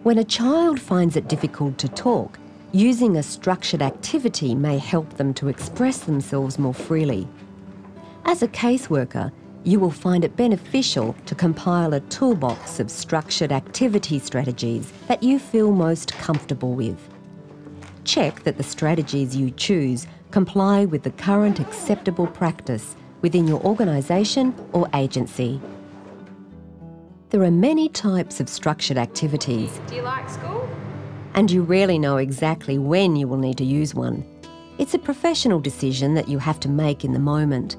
When a child finds it difficult to talk, using a structured activity may help them to express themselves more freely. As a caseworker, you will find it beneficial to compile a toolbox of structured activity strategies that you feel most comfortable with. Check that the strategies you choose comply with the current acceptable practice within your organisation or agency. There are many types of structured activities. Do you like school? And you rarely know exactly when you will need to use one. It's a professional decision that you have to make in the moment.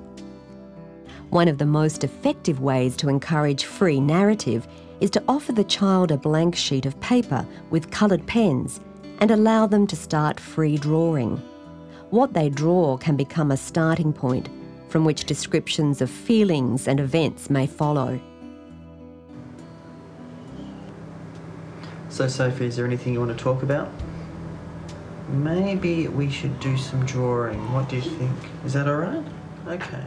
One of the most effective ways to encourage free narrative is to offer the child a blank sheet of paper with coloured pens and allow them to start free drawing. What they draw can become a starting point from which descriptions of feelings and events may follow. So Sophie, is there anything you want to talk about? Maybe we should do some drawing. What do you think? Is that all right? Okay.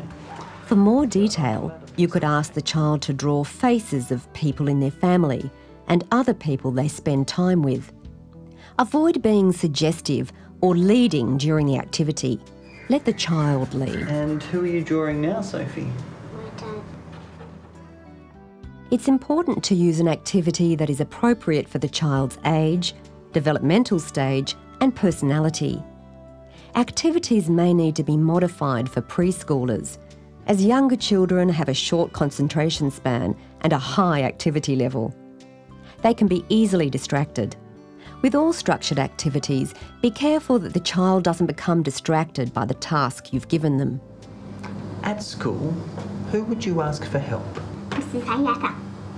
For more detail, you could ask the child to draw faces of people in their family and other people they spend time with. Avoid being suggestive or leading during the activity. Let the child lead. And who are you drawing now, Sophie? My dad. It's important to use an activity that is appropriate for the child's age, developmental stage and personality. Activities may need to be modified for preschoolers, as younger children have a short concentration span and a high activity level. They can be easily distracted. With all structured activities, be careful that the child doesn't become distracted by the task you've given them. At school, who would you ask for help? Mrs. Hayata.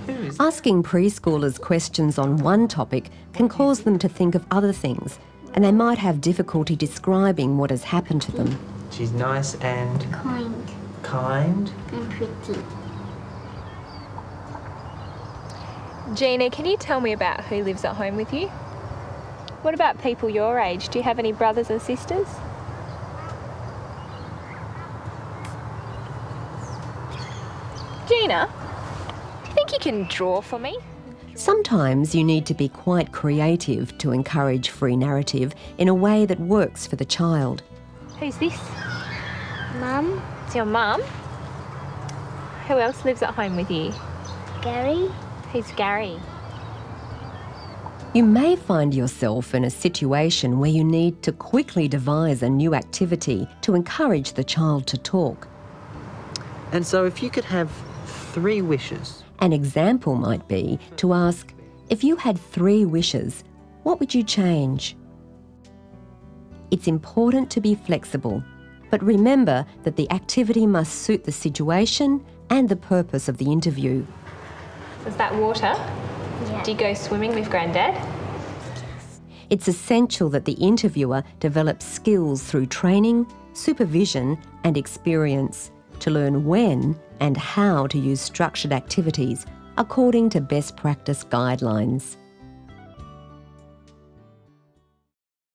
Who is Asking preschoolers questions on one topic can cause them to think of other things, and they might have difficulty describing what has happened to them. She's nice and Kind kind. and pretty. Gina, can you tell me about who lives at home with you? What about people your age? Do you have any brothers and sisters? Gina, do you think you can draw for me? Sometimes you need to be quite creative to encourage free narrative in a way that works for the child. Who's this? Mum, It's your mum. Who else lives at home with you? Gary, Who's Gary? You may find yourself in a situation where you need to quickly devise a new activity to encourage the child to talk. And so if you could have 3 wishes. An example might be to ask, if you had 3 wishes, what would you change? It's important to be flexible, but remember that the activity must suit the situation and the purpose of the interview. Is that water? yeah. Do you go swimming with Granddad? It's essential that the interviewer develops skills through training, supervision and experience to learn when and how to use structured activities according to best practice guidelines.